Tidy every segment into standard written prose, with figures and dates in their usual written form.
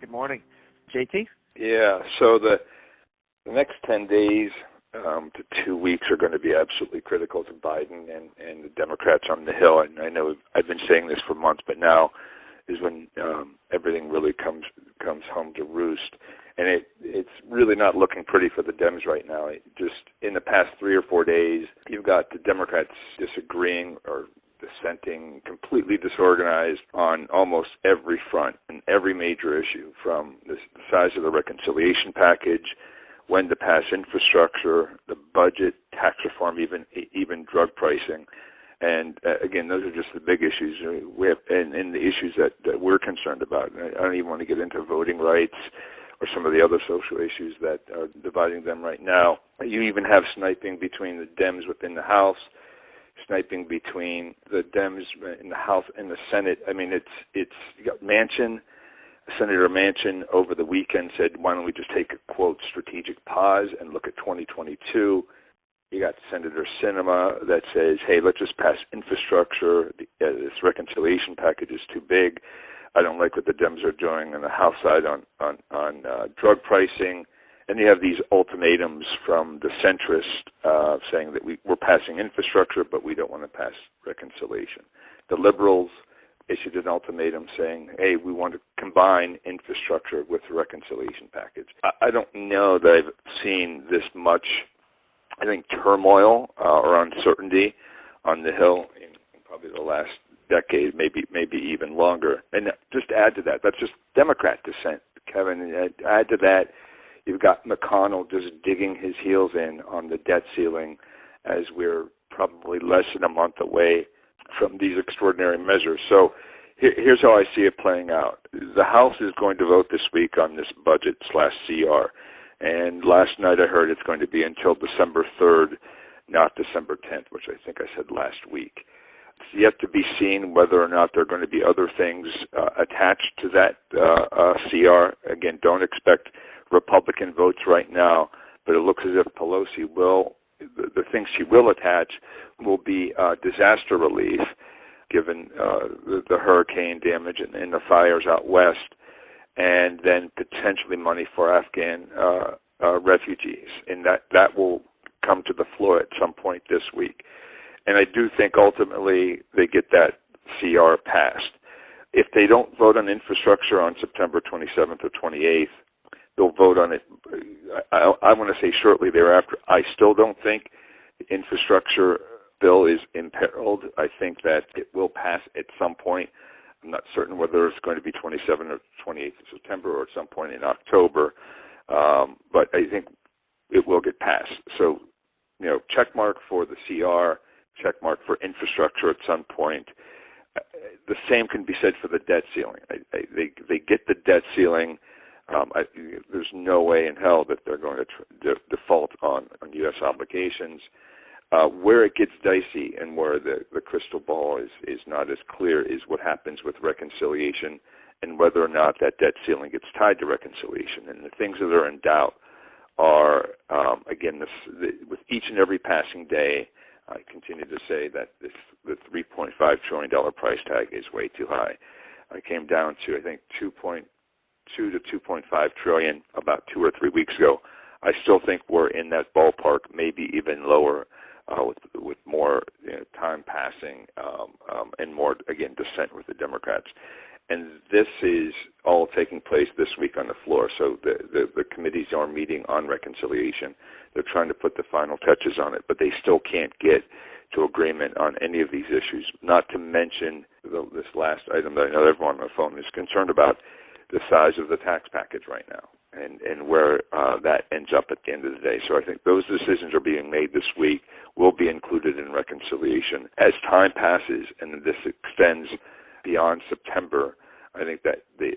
Good morning. JT? Yeah, so the next 10 days to 2 weeks are going to be absolutely critical to Biden and the Democrats on the Hill. And I know I've been saying this for months, but now is when everything really comes home to roost. And it's really not looking pretty for the Dems right now. Just in the past 3 or 4 days, you've got the Democrats disagreeing or dissenting, completely disorganized on almost every front and every major issue, from the size of the reconciliation package, when to pass infrastructure, the budget, tax reform, even drug pricing. And again, those are just the big issues we have, and the issues that we're concerned about. I don't even want to get into voting rights or some of the other social issues that are dividing them right now. You even have sniping between the Dems within the House, sniping between the Dems in the House and the Senate. I mean, it's you got Manchin. Senator Manchin over the weekend said, why don't we just take a, quote, strategic pause and look at 2022. You got Senator Sinema that says, hey, let's just pass infrastructure. This reconciliation package is too big. I don't like what the Dems are doing on the House side on drug pricing. And you have these ultimatums from the centrists saying that we're passing infrastructure, but we don't want to pass reconciliation. The liberals issued an ultimatum saying, hey, we want to combine infrastructure with the reconciliation package. I don't know that I've seen this much, I think, turmoil or uncertainty on the Hill in probably the last decade, maybe even longer. And just add to that, that's just Democrat dissent, Kevin. Add to that, you've got McConnell just digging his heels in on the debt ceiling as we're probably less than a month away from these extraordinary measures. So here's how I see it playing out. The House is going to vote this week on this budget/CR. And last night I heard it's going to be until December 3rd, not December 10th, which I think I said last week. It's yet to be seen whether or not there are going to be other things attached to that CR. Again, don't expect Republican votes right now, but it looks as if Pelosi will, the things she will attach will be disaster relief, given the hurricane damage and the fires out west, and then potentially money for Afghan refugees. And that will come to the floor at some point this week. And I do think ultimately they get that CR passed. If they don't vote on infrastructure on September 27th or 28th, they'll vote on it, I want to say shortly thereafter. I still don't think the infrastructure bill is imperiled. I think that it will pass at some point. I'm not certain whether it's going to be 27th or 28th of September or at some point in October, but I think it will get passed. So, check mark for the CR, check mark for infrastructure at some point. The same can be said for the debt ceiling. They get the debt ceiling. There's no way in hell that they're going to default on U.S. obligations. Where it gets dicey and where the crystal ball is not as clear is what happens with reconciliation and whether or not that debt ceiling gets tied to reconciliation. And the things that are in doubt are, again, with each and every passing day, I continue to say that the $3.5 trillion price tag is way too high. I came down to, I think, 2.2 to 2.5 trillion about 2 or 3 weeks ago. I still think we're in that ballpark, maybe even lower, with more time passing and more, again, dissent with the Democrats. And this is all taking place this week on the floor. So the committees are meeting on reconciliation. They're trying to put the final touches on it, but they still can't get to agreement on any of these issues, not to mention this last item that I know everyone on the phone is concerned about, the size of the tax package right now and where that ends up at the end of the day. So I think those decisions are being made this week, will be included in reconciliation. As time passes and this extends beyond September, I think that the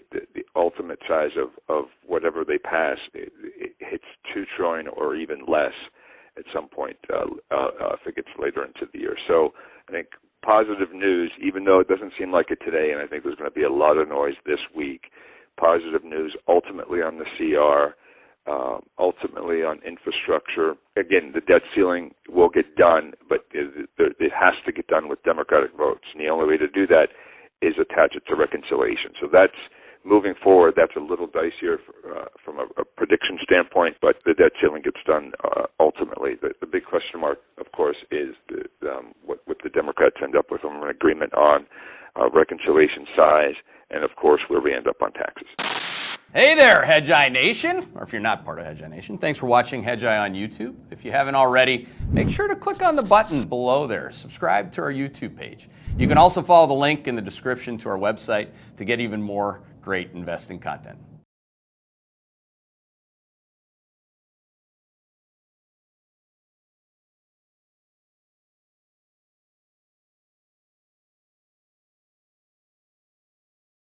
ultimate size of whatever they pass, it hits $2 trillion or even less at some point if it gets later into the year. So I think positive news, even though it doesn't seem like it today, and I think there's going to be a lot of noise this week, positive news ultimately on the CR, ultimately on infrastructure. Again, the debt ceiling will get done, but it has to get done with Democratic votes. And the only way to do that is attach it to reconciliation. So that's moving forward, that's a little dicier from a prediction standpoint, but the debt ceiling gets done ultimately. The big question mark, of course, is what the Democrats end up with on an agreement on reconciliation size, and of course where we end up on taxes. Hey there, Hedgeye Nation, or if you're not part of Hedgeye Nation, thanks for watching Hedgeye on YouTube. If you haven't already, make sure to click on the button below there. Subscribe to our YouTube page. You can also follow the link in the description to our website to get even more great investing content.